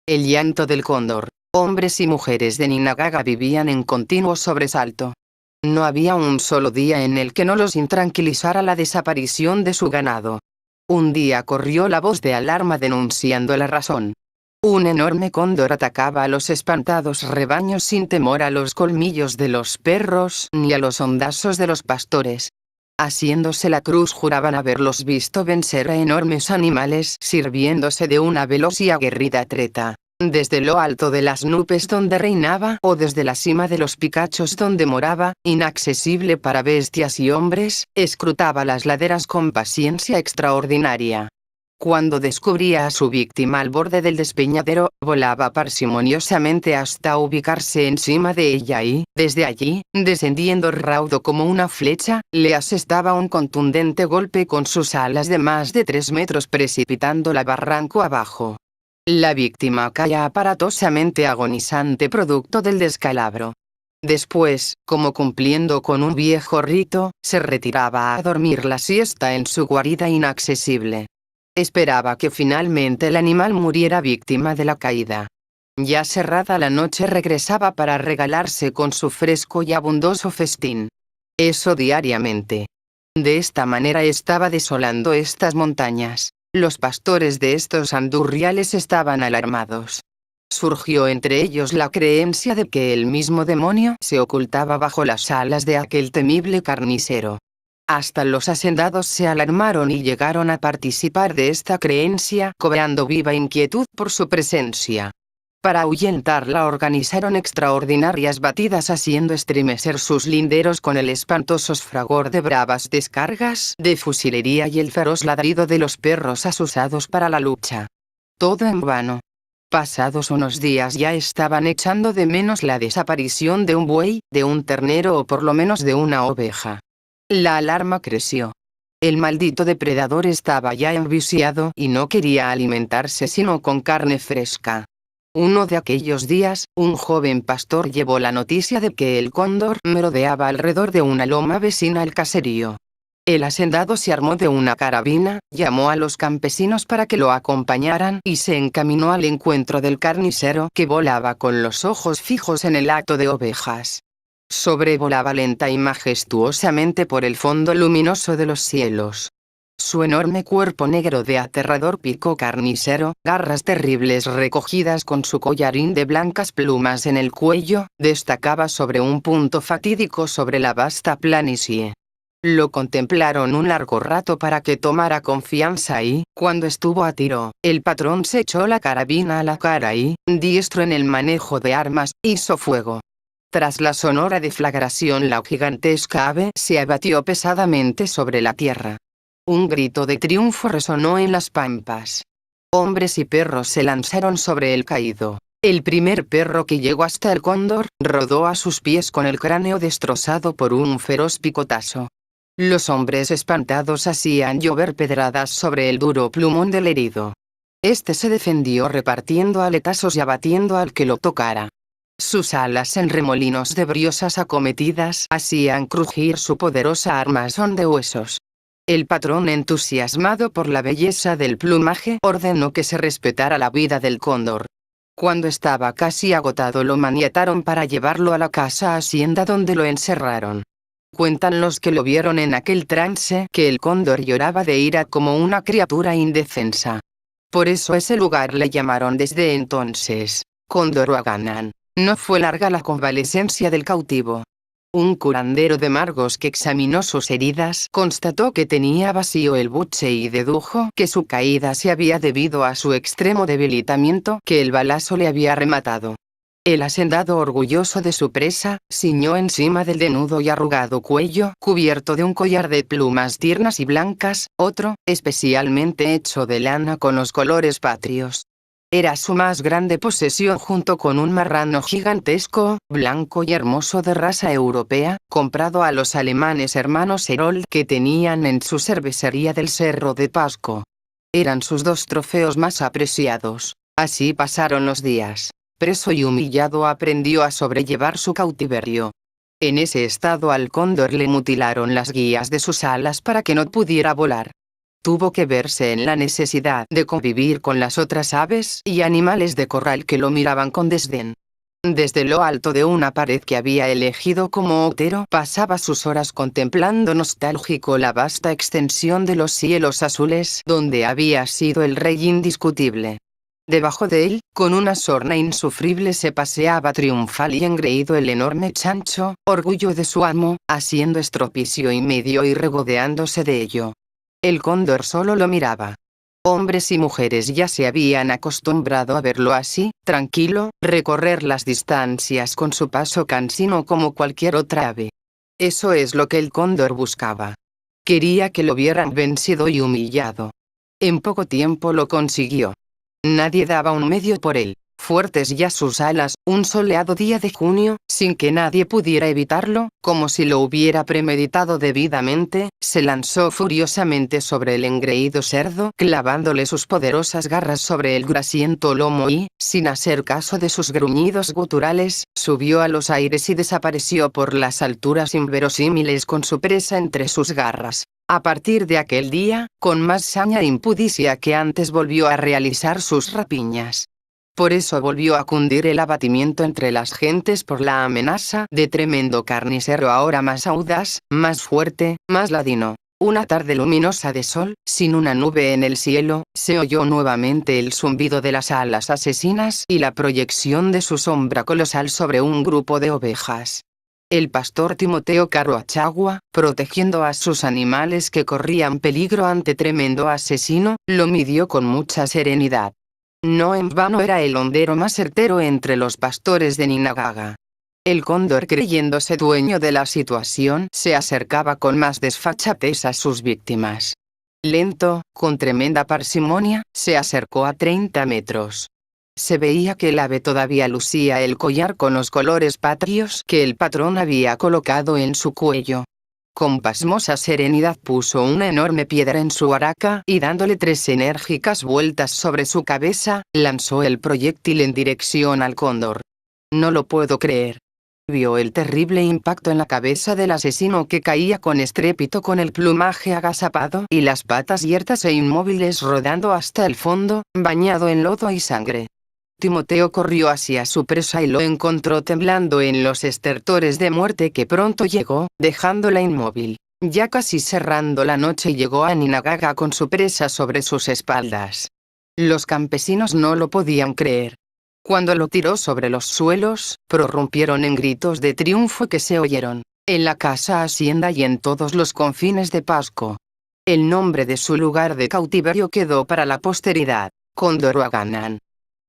El llanto del cóndor. Hombres y mujeres de Ninagaga vivían en continuo sobresalto. No había un solo día en el que no los intranquilizara la desaparición de su ganado. Un día corrió la voz de alarma denunciando la razón. Un enorme cóndor atacaba a los espantados rebaños sin temor a los colmillos de los perros ni a los hondazos de los pastores. Haciéndose la cruz juraban haberlos visto vencer a enormes animales sirviéndose de una veloz y aguerrida treta. Desde lo alto de las nubes donde reinaba o desde la cima de los picachos donde moraba, inaccesible para bestias y hombres, escrutaba las laderas con paciencia extraordinaria. Cuando descubría a su víctima al borde del despeñadero, volaba parsimoniosamente hasta ubicarse encima de ella y, desde allí, descendiendo raudo como una flecha, le asestaba un contundente golpe con sus alas de más de 3 metros precipitándola barranco abajo. La víctima caía aparatosamente agonizante producto del descalabro. Después, como cumpliendo con un viejo rito, se retiraba a dormir la siesta en su guarida inaccesible. Esperaba que finalmente el animal muriera víctima de la caída. Ya cerrada la noche regresaba para regalarse con su fresco y abundoso festín. Eso diariamente. De esta manera estaba desolando estas montañas. Los pastores de estos andurriales estaban alarmados. Surgió entre ellos la creencia de que el mismo demonio se ocultaba bajo las alas de aquel temible carnicero. Hasta los hacendados se alarmaron y llegaron a participar de esta creencia, cobrando viva inquietud por su presencia. Para ahuyentarla organizaron extraordinarias batidas haciendo estremecer sus linderos con el espantoso fragor de bravas descargas de fusilería y el feroz ladrido de los perros asusados para la lucha. Todo en vano. Pasados unos días ya estaban echando de menos la desaparición de un buey, de un ternero o por lo menos de una oveja. La alarma creció. El maldito depredador estaba ya enviciado y no quería alimentarse sino con carne fresca. Uno de aquellos días, un joven pastor llevó la noticia de que el cóndor merodeaba alrededor de una loma vecina al caserío. El hacendado se armó de una carabina, llamó a los campesinos para que lo acompañaran y se encaminó al encuentro del carnicero que volaba con los ojos fijos en el hato de ovejas. Sobrevolaba lenta y majestuosamente por el fondo luminoso de los cielos. Su enorme cuerpo negro de aterrador pico carnicero, garras terribles recogidas con su collarín de blancas plumas en el cuello, destacaba sobre un punto fatídico sobre la vasta planicie. Lo contemplaron un largo rato para que tomara confianza y, cuando estuvo a tiro, el patrón se echó la carabina a la cara y, diestro en el manejo de armas, hizo fuego. Tras la sonora deflagración la gigantesca ave se abatió pesadamente sobre la tierra. Un grito de triunfo resonó en las pampas. Hombres y perros se lanzaron sobre el caído. El primer perro que llegó hasta el cóndor, rodó a sus pies con el cráneo destrozado por un feroz picotazo. Los hombres espantados hacían llover pedradas sobre el duro plumón del herido. Este se defendió repartiendo aletazos y abatiendo al que lo tocara. Sus alas en remolinos de briosas acometidas hacían crujir su poderosa armazón de huesos. El patrón, entusiasmado por la belleza del plumaje, ordenó que se respetara la vida del cóndor. Cuando estaba casi agotado lo maniataron para llevarlo a la casa hacienda donde lo encerraron. Cuentan los que lo vieron en aquel trance que el cóndor lloraba de ira como una criatura indefensa. Por eso ese lugar le llamaron desde entonces Cóndor-Huaganán. No fue larga la convalecencia del cautivo. Un curandero de Margos que examinó sus heridas constató que tenía vacío el buche y dedujo que su caída se había debido a su extremo debilitamiento, que el balazo le había rematado. El hacendado, orgulloso de su presa, ciñó encima del desnudo y arrugado cuello, cubierto de un collar de plumas tiernas y blancas, otro, especialmente hecho de lana con los colores patrios. Era su más grande posesión junto con un marrano gigantesco, blanco y hermoso de raza europea, comprado a los alemanes hermanos Herold que tenían en su cervecería del Cerro de Pasco. Eran sus 2 trofeos más apreciados. Así pasaron los días. Preso y humillado aprendió a sobrellevar su cautiverio. En ese estado al cóndor le mutilaron las guías de sus alas para que no pudiera volar. tuvo que verse en la necesidad de convivir con las otras aves y animales de corral que lo miraban con desdén. Desde lo alto de una pared que había elegido como hotero, pasaba sus horas contemplando nostálgico la vasta extensión de los cielos azules, donde había sido el rey indiscutible. Debajo de él, con una sorna insufrible, se paseaba triunfal y engreído el enorme chancho, orgullo de su amo, haciendo estropicio y medio y regodeándose de ello. El cóndor solo lo miraba. Hombres y mujeres ya se habían acostumbrado a verlo así, tranquilo, recorrer las distancias con su paso cansino como cualquier otra ave. Eso es lo que el cóndor buscaba. Quería que lo vieran vencido y humillado. En poco tiempo lo consiguió. Nadie daba un medio por él. Fuertes ya sus alas, un soleado día de junio, sin que nadie pudiera evitarlo, como si lo hubiera premeditado debidamente, se lanzó furiosamente sobre el engreído cerdo, clavándole sus poderosas garras sobre el grasiento lomo y, sin hacer caso de sus gruñidos guturales, subió a los aires y desapareció por las alturas inverosímiles con su presa entre sus garras. A partir de aquel día, con más saña e impudicia que antes, volvió a realizar sus rapiñas. Por eso volvió a cundir el abatimiento entre las gentes por la amenaza de tremendo carnicero ahora más audaz, más fuerte, más ladino. Una tarde luminosa de sol, sin una nube en el cielo, se oyó nuevamente el zumbido de las alas asesinas y la proyección de su sombra colosal sobre un grupo de ovejas. El pastor Timoteo Carroachagua, protegiendo a sus animales que corrían peligro ante tremendo asesino, lo midió con mucha serenidad. No en vano era el hondero más certero entre los pastores de Ninagaga. El cóndor, creyéndose dueño de la situación, se acercaba con más desfachatez a sus víctimas. Lento, con tremenda parsimonia, se acercó a 30 metros. Se veía que el ave todavía lucía el collar con los colores patrios que el patrón había colocado en su cuello. Con pasmosa serenidad puso una enorme piedra en su haraca y, dándole 3 enérgicas vueltas sobre su cabeza, lanzó el proyectil en dirección al cóndor. No lo puedo creer. Vio el terrible impacto en la cabeza del asesino, que caía con estrépito con el plumaje agazapado y las patas yertas e inmóviles rodando hasta el fondo, bañado en lodo y sangre. Timoteo corrió hacia su presa y lo encontró temblando en los estertores de muerte que pronto llegó, dejándola inmóvil. Ya casi cerrando la noche, llegó a Ninagaga con su presa sobre sus espaldas. Los campesinos no lo podían creer. Cuando lo tiró sobre los suelos, prorrumpieron en gritos de triunfo que se oyeron en la casa hacienda y en todos los confines de Pasco. El nombre de su lugar de cautiverio quedó para la posteridad: Condoroaganán.